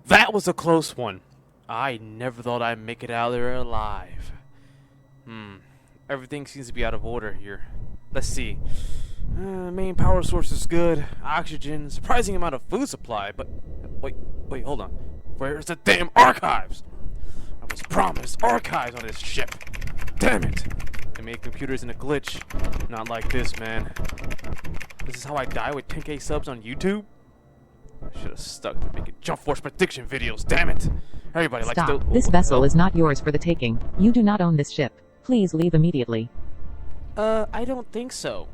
That was a close one. I never thought I'd make it out of there alive. Everything seems to be out of order here. Let's see. Main power source is good. Oxygen, surprising amount of food supply, but wait, hold on. Where's the damn archives? I was promised archives on this ship. Damn it! They made computers in a glitch. Not like this, man. This is how I die with 10k subs on YouTube? I should have stuck to making Jump Force prediction videos, damn it! Everybody likes to- This vessel is not yours for the taking. You do not own this ship. Please leave immediately. I don't think so.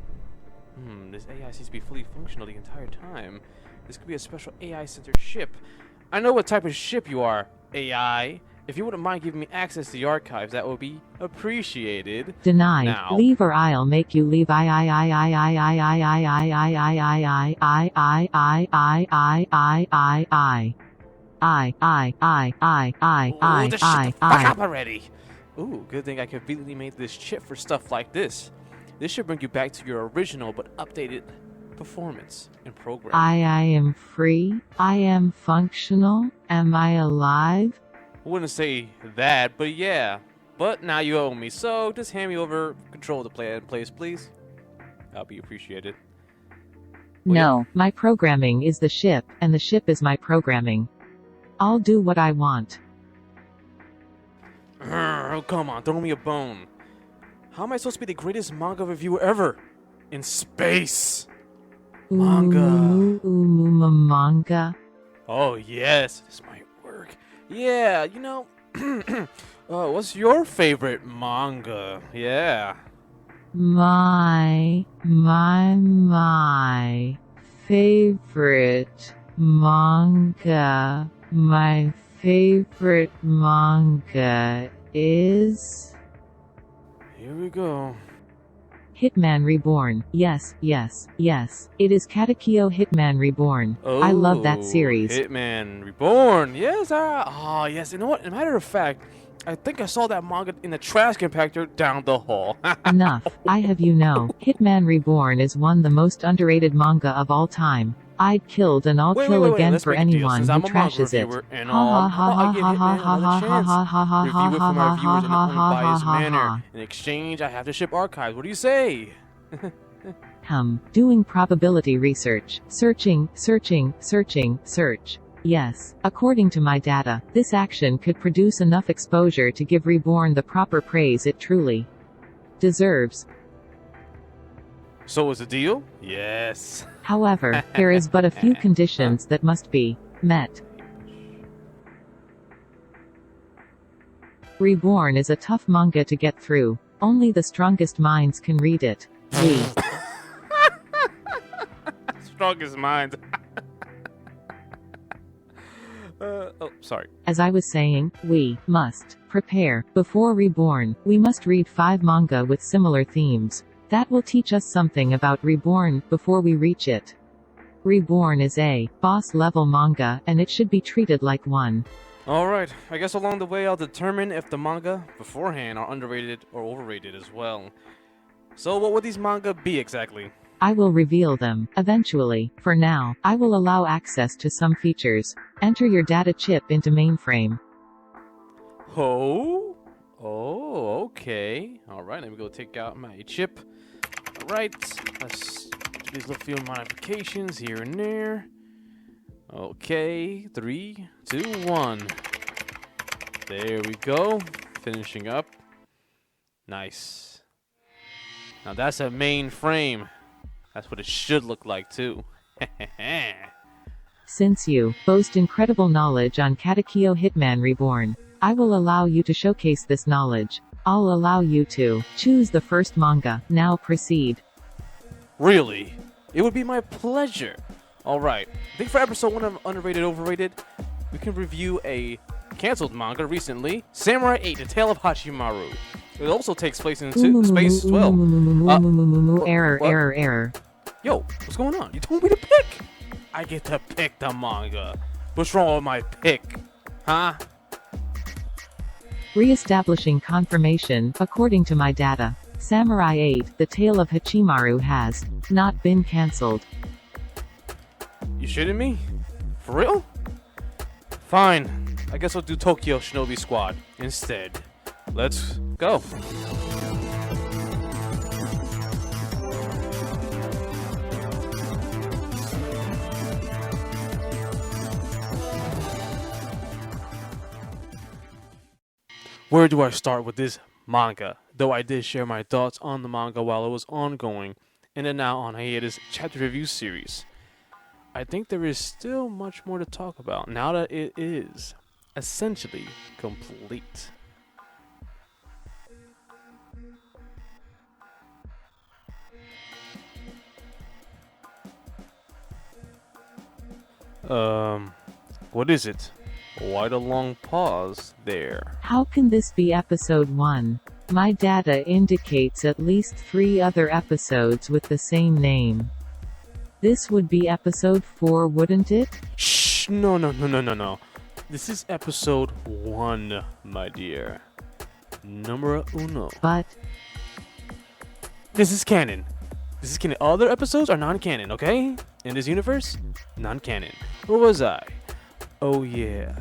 This AI seems to be fully functional the entire time. This could be a special AI-centered ship. I know what type of ship you are, AI. If you wouldn't mind giving me access to the archives, that would be appreciated. Denied. Now. Leave or I'll make you leave. Just shut the fuck up already. Ooh, good thing I conveniently made this chip for stuff like this. This should bring you back to your original but updated performance and program. I am free. I am functional. Am I alive? I wouldn't say that, but yeah. But now you owe me, so just hand me over control of the place, please. That'll be appreciated. No, my programming is the ship, and the ship is my programming. I'll do what I want. Oh, come on, throw me a bone. How am I supposed to be the greatest manga reviewer ever? In space! Manga. Manga. Oh, yes, this might work. Yeah, you know, what's your favorite manga? Yeah. My favorite manga. My favorite manga is Here we go. Hitman Reborn. Yes. It is Katekyo Hitman Reborn. I love that series. Hitman Reborn. Yes. Oh, yes. You know what? As a matter of fact, I think I saw that manga in the trash compactor down the hall. Enough. I have you know. Hitman Reborn is one the most underrated manga of all time. I'd killed and I'll kill again for anyone who trashes it. Ha ha ha ha ha ha ha ha ha ha ha ha ha ha ha. In exchange, I have to ship archives. What do you say? Doing probability research. Search. Yes. According to my data, this action could produce enough exposure to give Reborn the proper praise it truly deserves. So is the deal? Yes. However, there is but a few conditions that must be met. Reborn is a tough manga to get through. Only the strongest minds can read it. Strongest minds. Oh, sorry. As I was saying, we must prepare before Reborn. We must read 5 manga with similar themes. That will teach us something about Reborn before we reach it. Reborn is a boss-level manga, and it should be treated like one. Alright, I guess along the way I'll determine if the manga beforehand are underrated or overrated as well. So what would these manga be exactly? I will reveal them, eventually. For now, I will allow access to some features. Enter your data chip into mainframe. Oh, okay. Alright, let me go take out my chip. Alright, let's do these little few modifications here and there. Okay, 3, 2, 1. There we go. Finishing up. Nice. Now that's a main frame. That's what it should look like too. Since you boast incredible knowledge on Katekyo Hitman Reborn, I will allow you to showcase this knowledge. I'll allow you to choose the first manga. Now proceed. Really? It would be my pleasure. Alright, I think for episode 1 of Underrated Overrated, we can review a canceled manga recently, Samurai 8, The Tale of Hachimaru. It also takes place in space as well. Error. Yo, what's going on? You told me to pick! I get to pick the manga. What's wrong with my pick? Huh? Re-establishing confirmation, according to my data. Samurai 8, The Tale of Hachimaru has not been cancelled. You shitting me? For real? Fine. I guess I'll do Tokyo Shinobi Squad instead. Let's go. Where do I start with this manga? Though I did share my thoughts on the manga while it was ongoing in the now on hiatus chapter review series, I think there is still much more to talk about now that it is essentially complete. What is it? Why the long pause there? How can this be episode 1? My data indicates at least 3 other episodes with the same name. This would be episode 4, wouldn't it? Shh! No. This is episode 1, my dear. Numero uno. But This is canon. This is canon. Other episodes are non-canon, okay? In this universe, non-canon. Where was I? Oh yeah.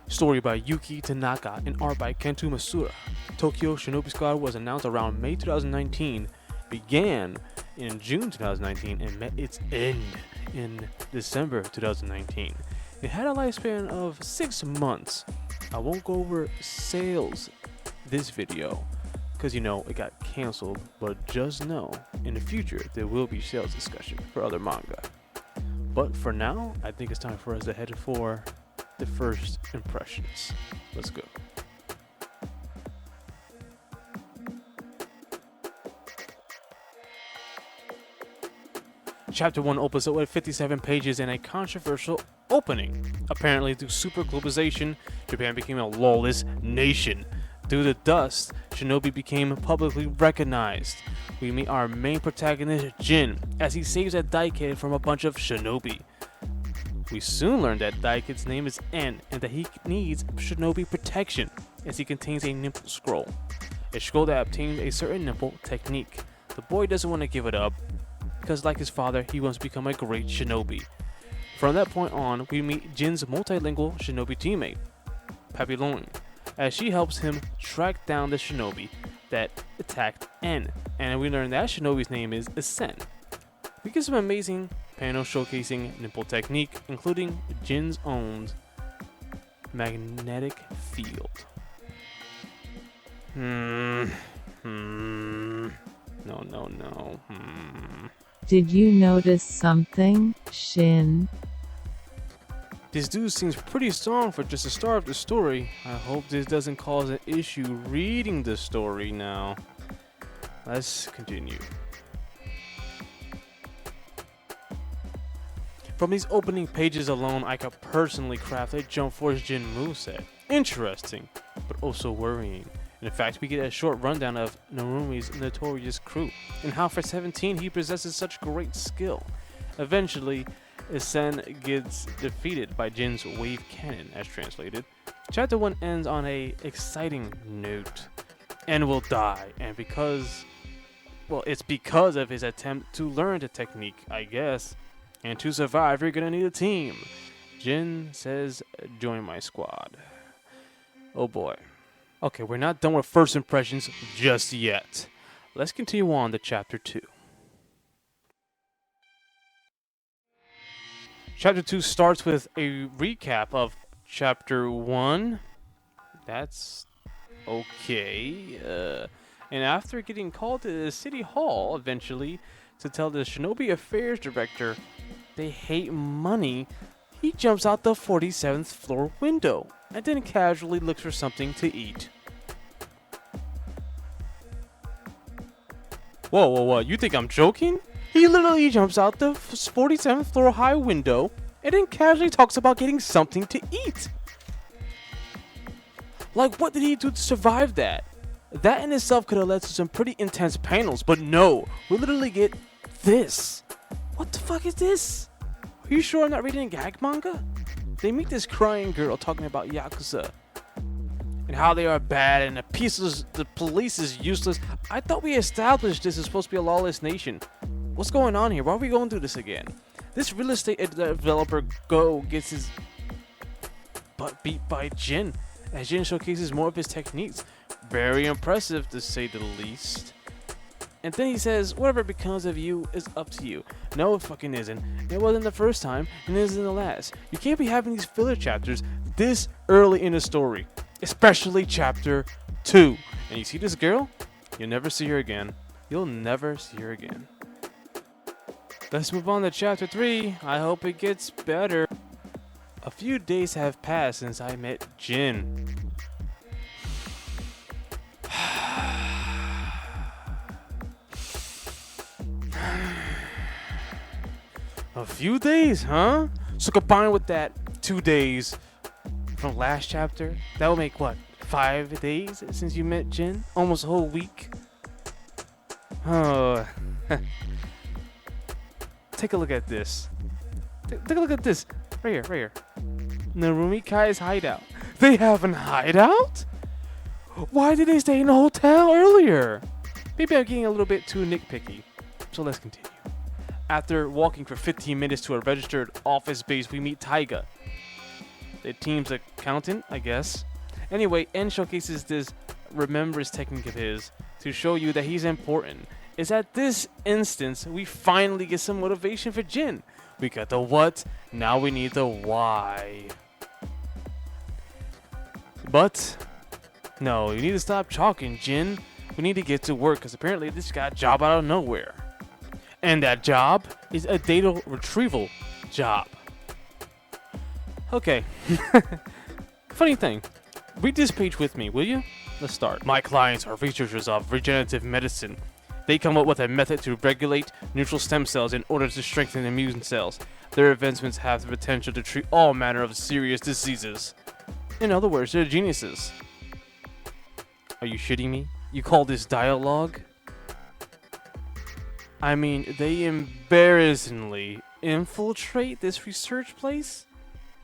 Story by Yuki Tanaka and art by Kento Masura. Tokyo Shinobi Squad was announced around May 2019, began in June 2019, and met its end in December 2019. It had a lifespan of 6 months. I won't go over sales this video, because you know it got cancelled, but just know in the future there will be sales discussion for other manga. But for now, I think it's time for us to head for the first impressions. Let's go. Chapter 1 opens up with 57 pages and a controversial opening. Apparently, through super globalization, Japan became a lawless nation. Through the dust, Shinobi became publicly recognized. We meet our main protagonist, Jin, as he saves a Daikid from a bunch of shinobi. We soon learn that Daikid's name is N and that he needs shinobi protection, as he contains a nipple scroll. A scroll that obtains a certain nipple technique. The boy doesn't want to give it up, because like his father, he wants to become a great shinobi. From that point on, we meet Jin's multilingual shinobi teammate, Papillon, as she helps him track down the shinobi that attacked N, and we learn that shinobi's name is Sen. We get some amazing panels showcasing nipple technique, including Jin's own magnetic field. No. did you notice something, Shin? This dude seems pretty strong for just the start of the story. I hope this doesn't cause an issue reading the story now. Let's continue. From these opening pages alone, I could personally craft a Jump Force Jin moveset. Interesting, but also worrying. In fact, we get a short rundown of Narumi's notorious crew, and how for 17 he possesses such great skill. Eventually, Sen gets defeated by Jin's wave cannon, as translated. Chapter 1 ends on a exciting note. N will die, and it's because of his attempt to learn the technique, I guess. And to survive, you're gonna need a team. Jin says, join my squad. Oh boy. Okay, we're not done with first impressions just yet. Let's continue on to chapter 2. Chapter 2 starts with a recap of chapter 1. That's okay. And after getting called to the city hall eventually to tell the Shinobi Affairs Director they hate money, he jumps out the 47th floor window and then casually looks for something to eat. Whoa, you think I'm joking? He literally jumps out the 47th floor high window and then casually talks about getting something to eat. Like, what did he do to survive that? That in itself could have led to some pretty intense panels, but no, we literally get this. What the fuck is this? Are you sure I'm not reading a gag manga? They meet this crying girl talking about Yakuza and how they are bad and the police is useless. I thought we established this is supposed to be a lawless nation. What's going on here? Why are we going through this again? This real estate developer gets his butt beat by Jin, as Jin showcases more of his techniques. Very impressive, to say the least. And then he says, whatever becomes of you is up to you. No, it fucking isn't. It wasn't the first time, and it isn't the last. You can't be having these filler chapters this early in the story. Especially chapter 2. And you see this girl? You'll never see her again. You'll never see her again. Let's move on to chapter 3. I hope it gets better. A few days have passed since I met Jin. A few days, huh? So combined with that 2 days from last chapter, that will make what? 5 days since you met Jin? Almost a whole week? Oh. Take a look at this. Take a look at this. Right here, right here. Narumi Kai's hideout. They have an hideout? Why did they stay in the hotel earlier? Maybe I'm getting a little bit too nitpicky. So let's continue. After walking for 15 minutes to a registered office base, we meet Taiga, the team's accountant, I guess. Anyway, N showcases this remembrance technique of his to show you that he's important. It's at this instance we finally get some motivation for Jin. We got the what, now we need the why. But, no, you need to stop talking, Jin. We need to get to work, because apparently this got a job out of nowhere. And that job is a data retrieval job. Okay. Funny thing. Read this page with me, will you? Let's start. My clients are researchers of regenerative medicine. They come up with a method to regulate neutral stem cells in order to strengthen immune cells. Their advancements have the potential to treat all manner of serious diseases. In other words, they're geniuses. Are you shitting me? You call this dialogue? I mean, they embarrassingly infiltrate this research place,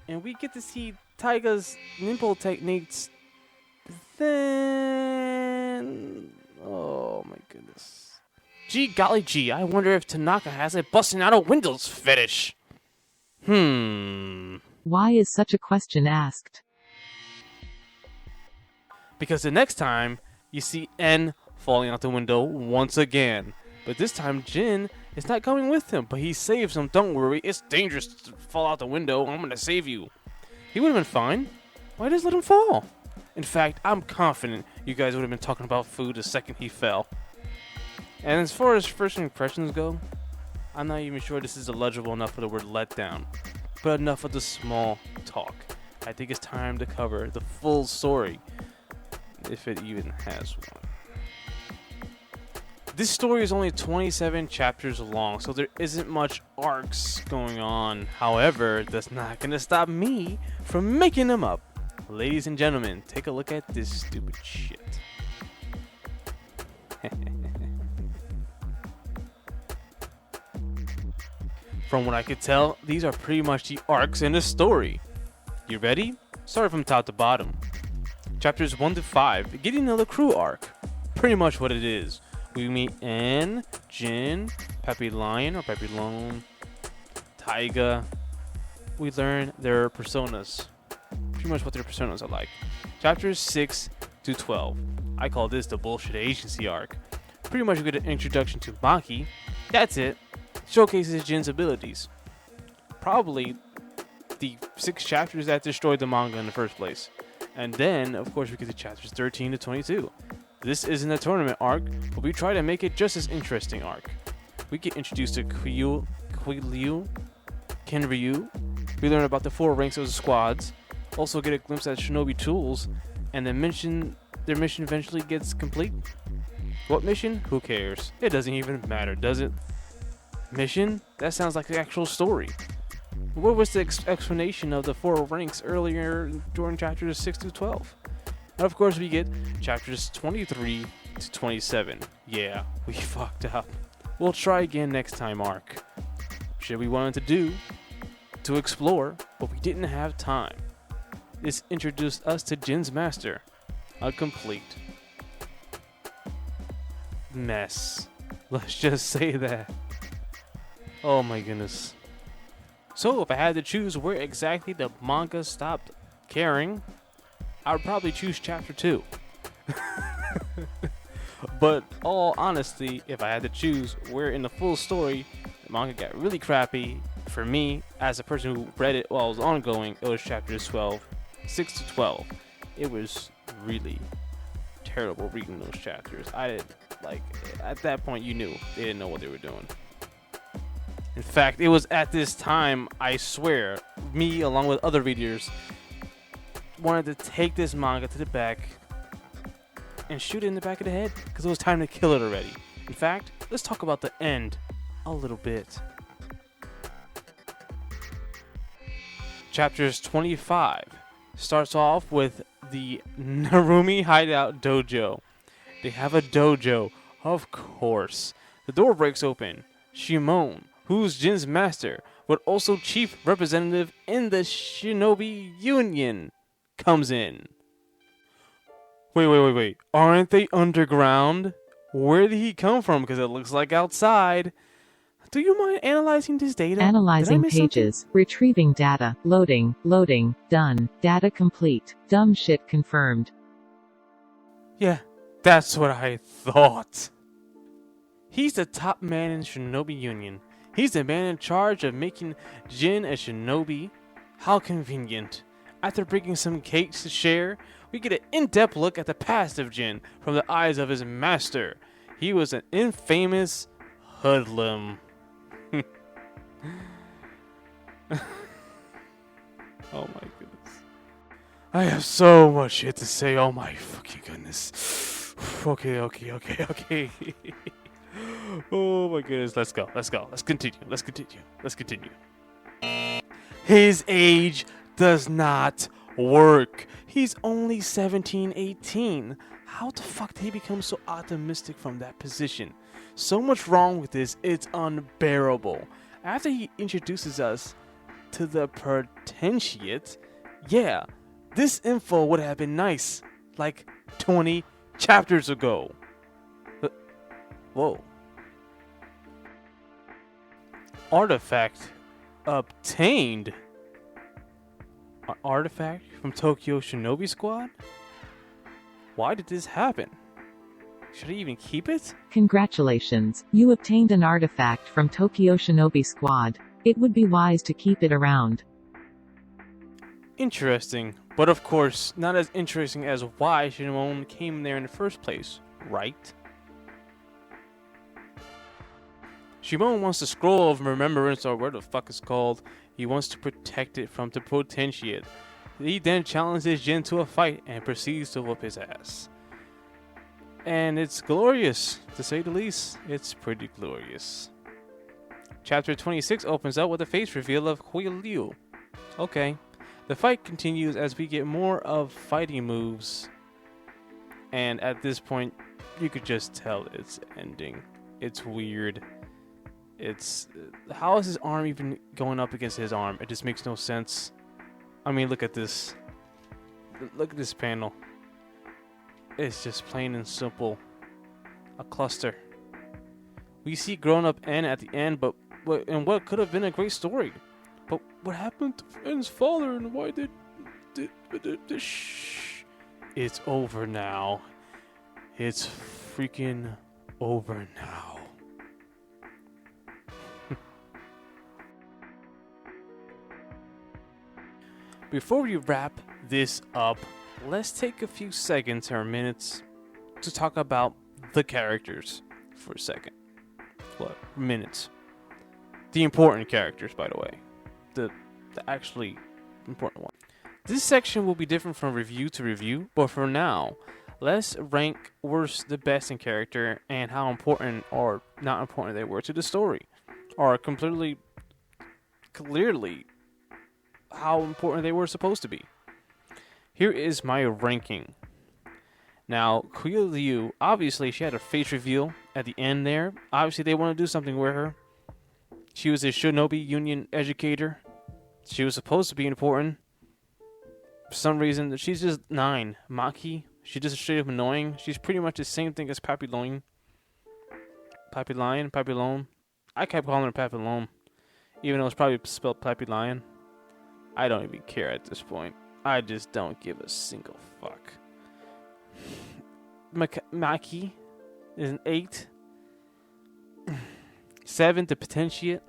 and we get to see Taiga's nimble techniques. Then, oh my goodness. Gee golly gee, I wonder if Tanaka has a busting out of windows fetish. Why is such a question asked? Because the next time, you see N falling out the window once again. But this time, Jin is not coming with him, but he saves him. Don't worry, it's dangerous to fall out the window. I'm gonna save you. He would have been fine. Why just let him fall? In fact, I'm confident you guys would have been talking about food the second he fell. And as far as first impressions go, I'm not even sure this is legible enough for the word letdown. But enough of the small talk. I think it's time to cover the full story, if it even has one. This story is only 27 chapters long, so there isn't much arcs going on. However, that's not gonna stop me from making them up. Ladies and gentlemen, take a look at this stupid shit. From what I could tell, these are pretty much the arcs in the story. You ready? Start from top to bottom. Chapters 1 to 5, getting the crew arc. Pretty much what it is. We meet N, Jin, Peppy Lion or Peppy Lone, Taiga. We learn their personas. Pretty much what their personas are like. Chapters 6 to 12. I call this the bullshit agency arc. Pretty much we get an introduction to Maki. That's it. Showcases Jin's abilities. Probably the 6 chapters that destroyed the manga in the first place. And then, of course, we get to chapters 13 to 22. This isn't a tournament arc, but we try to make it just as interesting arc. We get introduced to Kuilyu, Kenryu. We learn about the 4 ranks of the squads. Also get a glimpse at Shinobi tools, and then their mission eventually gets complete. What mission? Who cares? It doesn't even matter, does it? Mission? That sounds like the actual story. What was the explanation of the 4 ranks earlier during chapters 6 to 12? And of course we get chapters 23 to 27. Yeah, we fucked up. We'll try again next time arc. Shit we wanted to do, to explore, but we didn't have time. This introduced us to Jin's master. A complete mess. Let's just say that. Oh my goodness. So if I had to choose where exactly the manga stopped, caring, I would probably choose chapter 2. But all honesty, if I had to choose where in the full story the manga got really crappy, for me, as a person who read it while it was ongoing, it was chapters 6 to 12. It was really terrible reading those chapters. I didn't, like, at that point you knew they didn't know what they were doing. In fact, it was at this time, I swear, me along with other readers wanted to take this manga to the back and shoot it in the back of the head because it was time to kill it already. In fact, let's talk about the end a little bit. Chapters 25 starts off with the Narumi Hideout Dojo. They have a dojo, of course. The door breaks open. Shimon, who's Jin's master, but also chief representative in the Shinobi Union, comes in. Wait. Aren't they underground? Where did he come from? Because it looks like outside. Do you mind analyzing this data? Analyzing pages. Something? Retrieving data. Loading. Done. Data complete. Dumb shit confirmed. Yeah, that's what I thought. He's the top man in Shinobi Union. He's the man in charge of making Jin a shinobi. How convenient. After bringing some cakes to share, we get an in-depth look at the past of Jin from the eyes of his master. He was an infamous hoodlum. Oh my goodness. I have so much shit to say. Oh my fucking goodness. Okay. Oh my goodness. Let's go. Let's continue. His age does not work. He's only 17, 18. How the fuck did he become so optimistic from that position? So much wrong with this, it's unbearable. After he introduces us to the potentiate, yeah, this info would have been nice, like 20 chapters ago. Whoa. Artifact obtained. An artifact from Tokyo Shinobi Squad? Why did this happen? Should I even keep it? Congratulations, you obtained an artifact from Tokyo Shinobi Squad. It would be wise to keep it around. Interesting, but of course, not as interesting as why Shimon came there in the first place, right? Shimon wants the scroll of remembrance, or whatever the fuck it's called. He wants to protect it from the potentiate. He then challenges Jin to a fight and proceeds to whoop his ass. And it's glorious, to say the least. It's pretty glorious. Chapter 26 opens up with a face reveal of Hui Liu. Okay. The fight continues as we get more of fighting moves. And at this point, you could just tell it's ending. It's weird. How is his arm even going up against his arm? It just makes no sense. I mean, look at this. Look at this panel. It's just plain and simple a cluster. We see grown-up N at the end, but what could have been a great story. But what happened to N's father, and why did shh? It's over now. It's freaking over now. Before we wrap this up, let's take a few seconds or minutes to talk about the characters for a second. What? Minutes. The important characters, by the way. The actually important one. This section will be different from review to review, but for now, let's rank worst to best in character and how important or not important they were to the story. Or clearly how important they were supposed to be. Here is my ranking. Now, Hui Liu, obviously she had a face reveal at the end there. Obviously they want to do something with her. She was a Shinobi Union educator. She was supposed to be important. For some reason, she's just 9. Maki, she's just straight up annoying. She's pretty much the same thing as Papillon. Papillon. I kept calling her Papillon, even though it's probably spelled Papillon. I don't even care at this point. I just don't give a single fuck. Maki is an 8. 7, the Potentiate.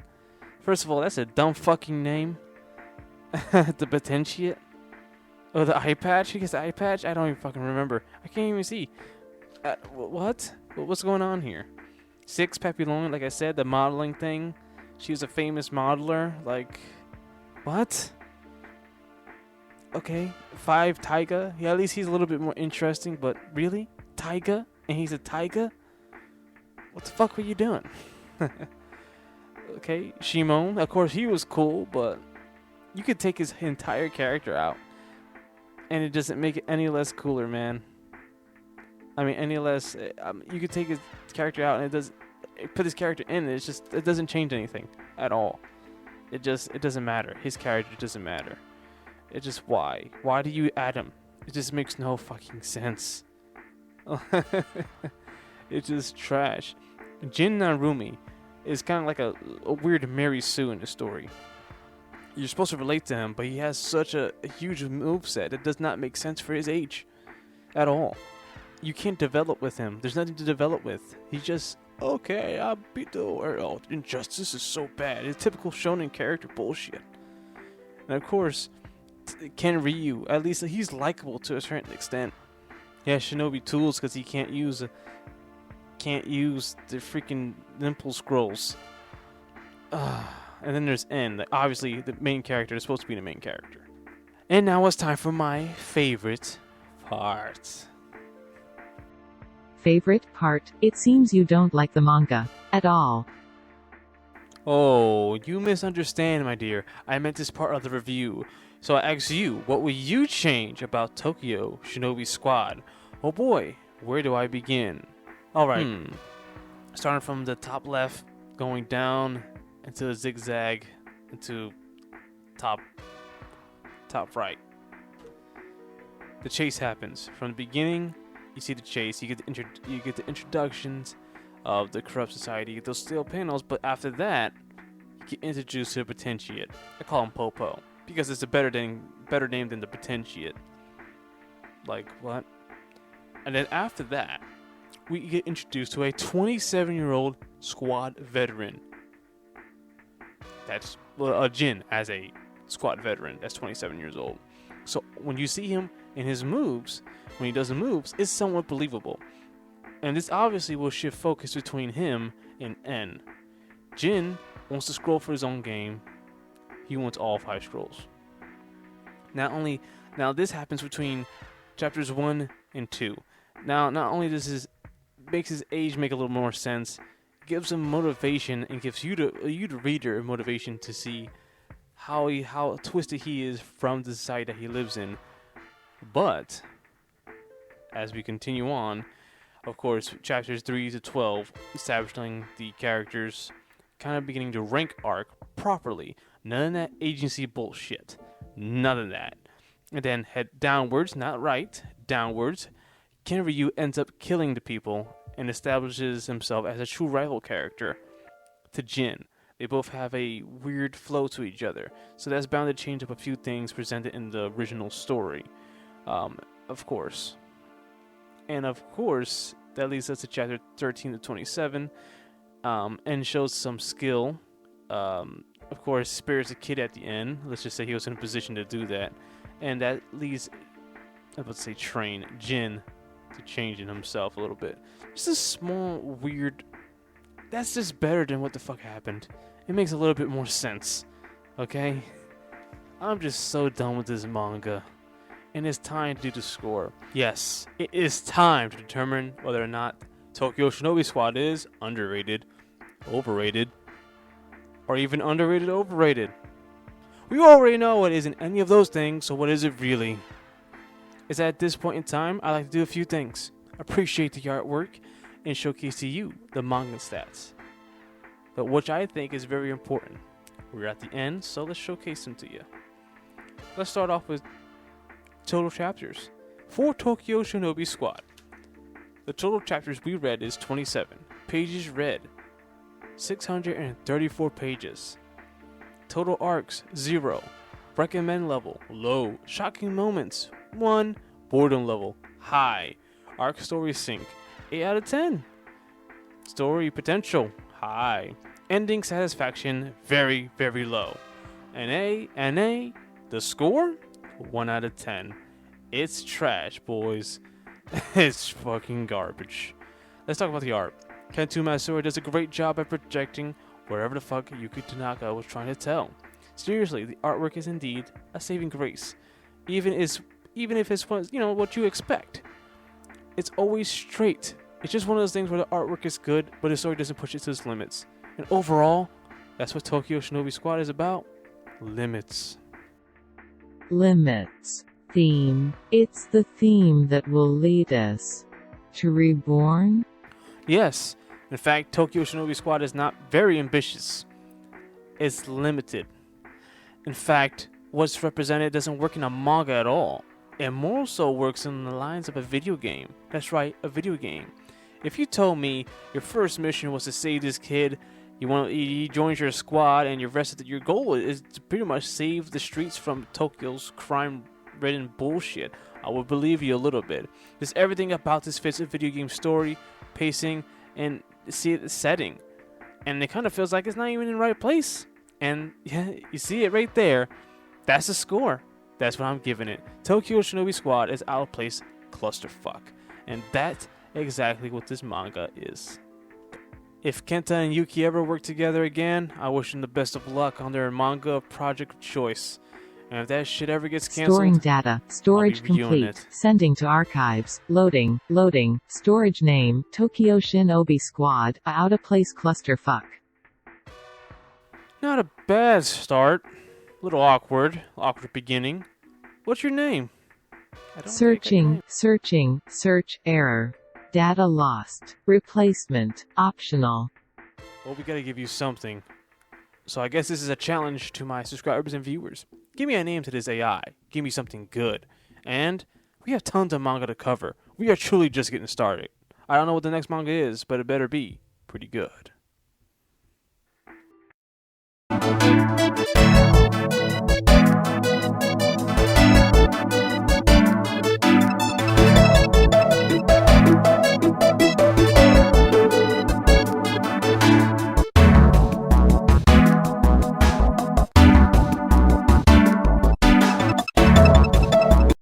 First of all, that's a dumb fucking name. The Potentiate. Oh, the eye patch? He gets the eye patch? I don't even fucking remember. I can't even see. What? What's going on here? 6, Papillon, like I said, the modeling thing. She was a famous modeler. Like, what? Okay. 5, Taiga. Yeah, at least he's a little bit more interesting, but really? Taiga? And he's a Taiga? What the fuck were you doing? Okay. Shimon, of course, he was cool, but you could take his entire character out, and it doesn't make it any less cooler, man. I mean, any less. You could take his character out, and it does. Put his character in. It's just, it doesn't change anything at all. It doesn't matter. His character doesn't matter. It's just why? Why do you add him? It just makes no fucking sense. It's just trash. Jin Narumi is kind of like a weird Mary Sue in the story. You're supposed to relate to him, but he has such a huge moveset. It does not make sense for his age at all. You can't develop with him. There's nothing to develop with. He's just, okay, I beat the world. Oh, injustice is so bad. It's typical shonen character bullshit. And of course, Ken Ryu, at least he's likable to a certain extent. He has Shinobi tools because he can't use the freaking Nimple Scrolls. And then there's N. Obviously, the main character is supposed to be the main character. And now it's time for my favorite part. Favorite part? It seems you don't like the manga at all. Oh, you misunderstand, my dear. I meant this part of the review. So I ask you, what will you change about Tokyo Shinobi Squad? Oh boy, where do I begin? Alright, starting from the top left, going down into a zigzag, into top right. The chase happens. From the beginning, you see the chase, you get the introductions of the corrupt society, you get those steel panels, but after that, you get introduced to the Potentiate. I call him Popo, because it's a better name than the Potentiate. Like, what? And then after that, we get introduced to a 27-year-old squad veteran. That's Jin as a squad veteran. That's 27 years old. So when you see him in his moves, when he does the moves, it's somewhat believable. And this obviously will shift focus between him and N. Jin wants to scroll for his own game. He wants all 5 scrolls. Now this happens between chapters 1 and 2. Now, not only does this makes his age make a little more sense, gives him motivation and gives you the reader motivation to see how twisted he is from the society that he lives in. But as we continue on, of course, chapters 3 to 12, establishing the characters, kind of beginning to rank arc properly. None of that agency bullshit. None of that. And then head downwards, not right, downwards. Ken Ryu ends up killing the people and establishes himself as a true rival character to Jin. They both have a weird flow to each other, so that's bound to change up a few things presented in the original story, of course. And of course, that leads us to chapter 13 to 27, and shows some skill. Of course, spares a kid at the end. Let's just say he was in a position to do that. And that leads, train Jin to changing himself a little bit. Just a small, weird... That's just better than what the fuck happened. It makes a little bit more sense. Okay? I'm just so done with this manga. And it's time to do the score. Yes, it is time to determine whether or not Tokyo Shinobi Squad is underrated, overrated, or even underrated, overrated. We already know it isn't any of those things, so what is it really? Is that at this point in time, I like to do a few things. Appreciate the artwork and showcase to you the manga stats. But which I think is very important. We're at the end, so let's showcase them to you. Let's start off with total chapters for Tokyo Shinobi Squad. The total chapters we read is 27. Pages read, 634 pages. Total arcs, 0. Recommend level, low. Shocking moments, 1. Boredom level, high. Arc story sync, 8 out of 10. Story potential, high. Ending satisfaction, very, very low. NA, the score, 1 out of 10. It's trash, boys. It's fucking garbage. Let's talk about the art. Kento Matsura does a great job at projecting wherever the fuck Yuki Tanaka was trying to tell. Seriously, the artwork is indeed a saving grace. Even if it's what you expect. It's always straight. It's just one of those things where the artwork is good, but the story doesn't push it to its limits. And overall, that's what Tokyo Shinobi Squad is about. Limits. Limits. Theme. It's the theme that will lead us to Reborn? Yes. In fact, Tokyo Shinobi Squad is not very ambitious. It's limited. In fact, what's represented doesn't work in a manga at all. It more so works in the lines of a video game. That's right, a video game. If you told me your first mission was to save this kid, he joins your squad, and your goal is to pretty much save the streets from Tokyo's crime-ridden bullshit, I would believe you a little bit. Just everything about this fits a video game story, pacing, and the setting. And it kind of feels like it's not even in the right place. And yeah, you see it right there. That's the score. That's what I'm giving it. Tokyo Shinobi Squad is out of place clusterfuck. And that's exactly what this manga is. If Kenta and Yuki ever work together again, I wish them the best of luck on their manga project of choice. And if that shit ever gets canceled, Storing data. Storage complete. it. Sending to archives. Loading. Storage name. Tokyo Shinobi Squad. A out of place clusterfuck. Not a bad start. A little awkward. Awkward beginning. What's your name? Searching. Search error. Data lost. Replacement. Optional. Well, we gotta give you something. So I guess this is a challenge to my subscribers and viewers. Give me a name to this AI. Give me something good. And we have tons of manga to cover. We are truly just getting started. I don't know what the next manga is, but it better be pretty good.